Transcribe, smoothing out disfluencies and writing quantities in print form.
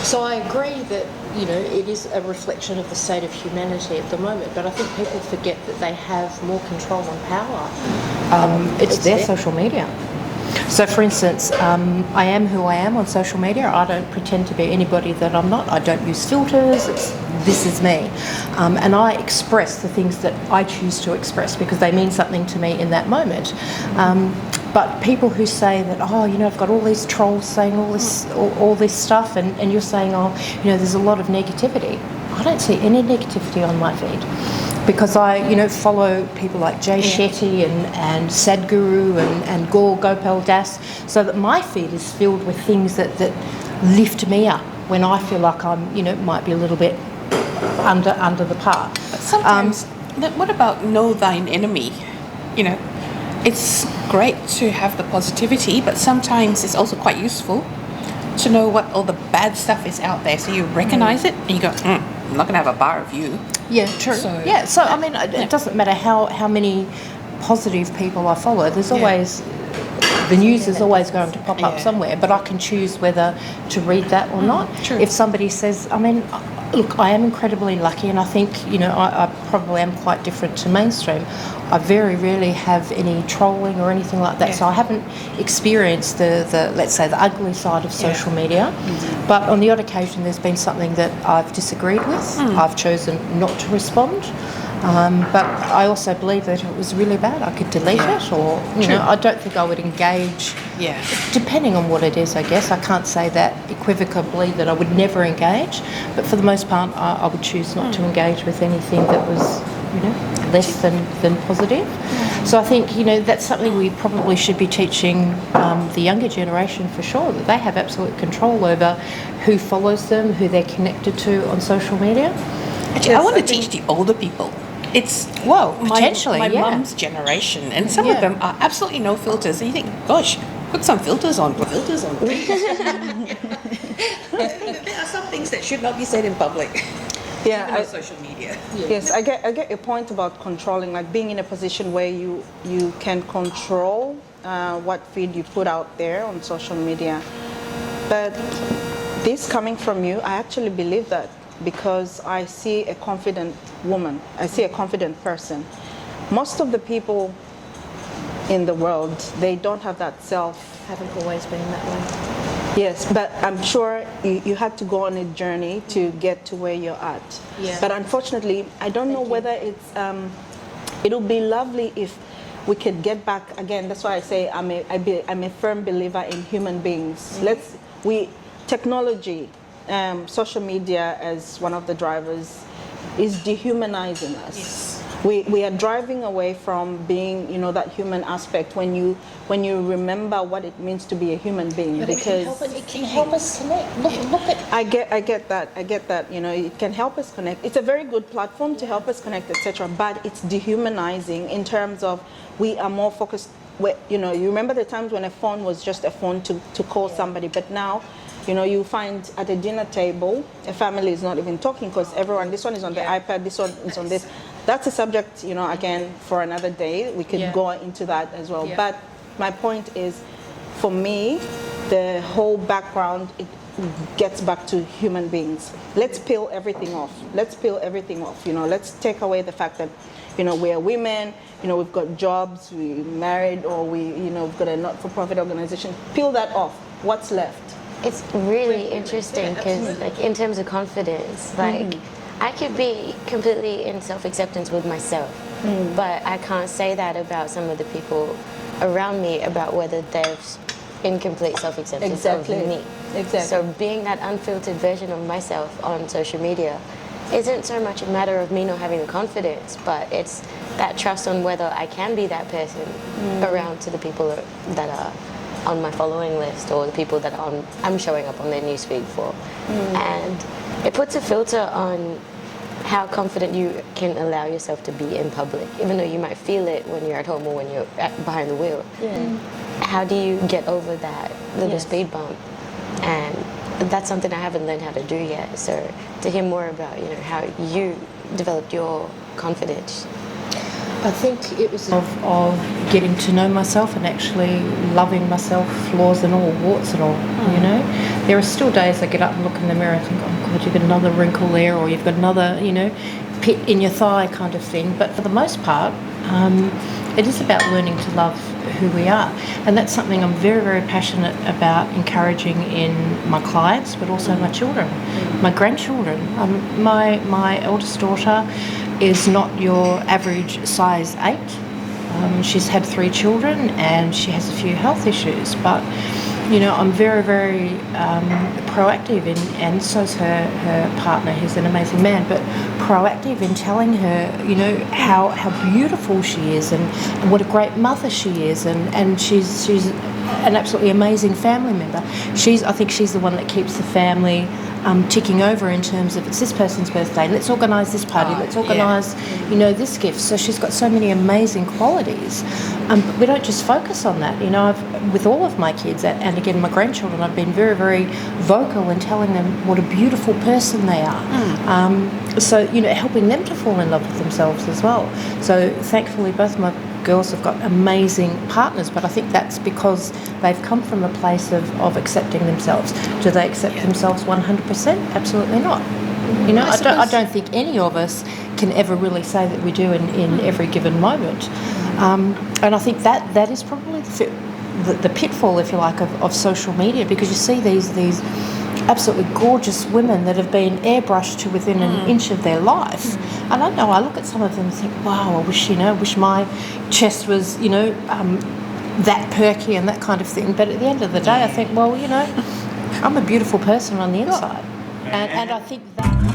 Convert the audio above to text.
So I agree that, it is a reflection of the state of humanity at the moment, but I think people forget that they have more control and power. It's their social media. So, for instance, I am who I am on social media. I don't pretend to be anybody that I'm not. I don't use filters. This is me. And I express the things that I choose to express because they mean something to me in that moment. But people who say that, I've got all these trolls saying all this stuff, and you're saying, there's a lot of negativity. I don't see any negativity on my feed. Because I, follow people like Jay Shetty and Sadhguru and Gaur Gopal Das, so that my feed is filled with things that lift me up when I feel like I'm, might be a little bit under the par. But sometimes, what about know thine enemy? It's great to have the positivity, but sometimes it's also quite useful to know what all the bad stuff is out there, so you recognize it and you go, I'm not going to have a bar of you. Yeah, true. So I mean, it doesn't matter how many positive people I follow. There's always, the news is always going to pop up somewhere, but I can choose whether to read that or not. True. If somebody says, look, I am incredibly lucky, and I think, I probably am quite different to mainstream. I very rarely have any trolling or anything like that, so I haven't experienced the let's say, the ugly side of social media. Mm-hmm. But on the odd occasion, there's been something that I've disagreed with. I've chosen not to respond. But I also believe that if it was really bad, I could delete it, or, I don't think I would engage. Yeah. Depending on what it is, I guess. I can't say that equivocally that I would never engage, but for the most part, I would choose not to engage with anything that was, less than positive. So I think, that's something we probably should be teaching the younger generation for sure, that they have absolute control over who follows them, who they're connected to on social media. Actually, I want to teach the older people. It's potentially my mum's generation, and some of them are absolutely no filters. And you think, gosh, put some filters on. Put filters on. There are some things that should not be said in public. Yeah, even on social media. Yes, I get your point about controlling, like being in a position where you can control what feed you put out there on social media. But this coming from you, I actually believe that, because I see a confident woman. I see a confident person. Most of the people in the world, they don't have that Haven't always been that way. Yes, but I'm sure you had to go on a journey to get to where you're at. Yeah. But unfortunately, I don't know whether it's. It'll be lovely if we could get back again. That's why I say I'm a firm believer in human beings. Technology. Social media as one of the drivers is dehumanizing us. Yes. We are driving away from being, that human aspect when you remember what it means to be a human being. But because it can help us connect. Look at. I get that. It can help us connect. It's a very good platform to help us connect, etc. But it's dehumanizing in terms of we are more focused. You remember the times when a phone was just a phone to call somebody, but now. You find at a dinner table, a family is not even talking because this one is on the iPad, this one is on this. That's a subject, again, for another day. We could go into that as well. Yeah. But my point is, for me, the whole background, it gets back to human beings. Let's peel everything off. Let's take away the fact that, we are women, we've got jobs, we're married, or we've got a not-for-profit organization. Peel that off. What's left? It's really interesting because, in terms of confidence, I could be completely in self-acceptance with myself, but I can't say that about some of the people around me about whether they're in complete self-acceptance of me. Exactly. So being that unfiltered version of myself on social media isn't so much a matter of me not having the confidence, but it's that trust on whether I can be that person around to the people that are on my following list, or the people that I'm showing up on their newsfeed for. And it puts a filter on how confident you can allow yourself to be in public, even though you might feel it when you're at home or when you're behind the wheel. How do you get over that little speed bump? And that's something I haven't learned how to do yet. So to hear more about how you developed your confidence. I think it was of getting to know myself and actually loving myself, flaws and all, warts and all, There are still days I get up and look in the mirror and think, oh God, you've got another wrinkle there, or you've got another, pit in your thigh kind of thing. But for the most part, it is about learning to love who we are. And that's something I'm very, very passionate about encouraging in my clients, but also my children, my grandchildren. My eldest daughter is not your average size 8. She's had 3 children and she has a few health issues, but I'm very, very proactive and so's her partner, who's an amazing man, but proactive in telling her, how beautiful she is and what a great mother she is, and she's an absolutely amazing family member. I think she's the one that keeps the family ticking over in terms of, it's this person's birthday, let's organise this party, let's organise, this gift. So she's got so many amazing qualities. But we don't just focus on that. With all of my kids and again my grandchildren, I've been very, very vocal in telling them what a beautiful person they are. So, helping them to fall in love with themselves as well. So thankfully both my girls have got amazing partners, but I think that's because they've come from a place of accepting themselves. Do they accept themselves 100%? Absolutely not. I don't think any of us can ever really say that we do in every given moment. And I think that is probably the pitfall, if you like, of social media, because you see these absolutely gorgeous women that have been airbrushed to within an inch of their life. And I look at some of them and think, wow, I wish my chest was, that perky and that kind of thing. But at the end of the day, I think, well, I'm a beautiful person on the inside. And I think that...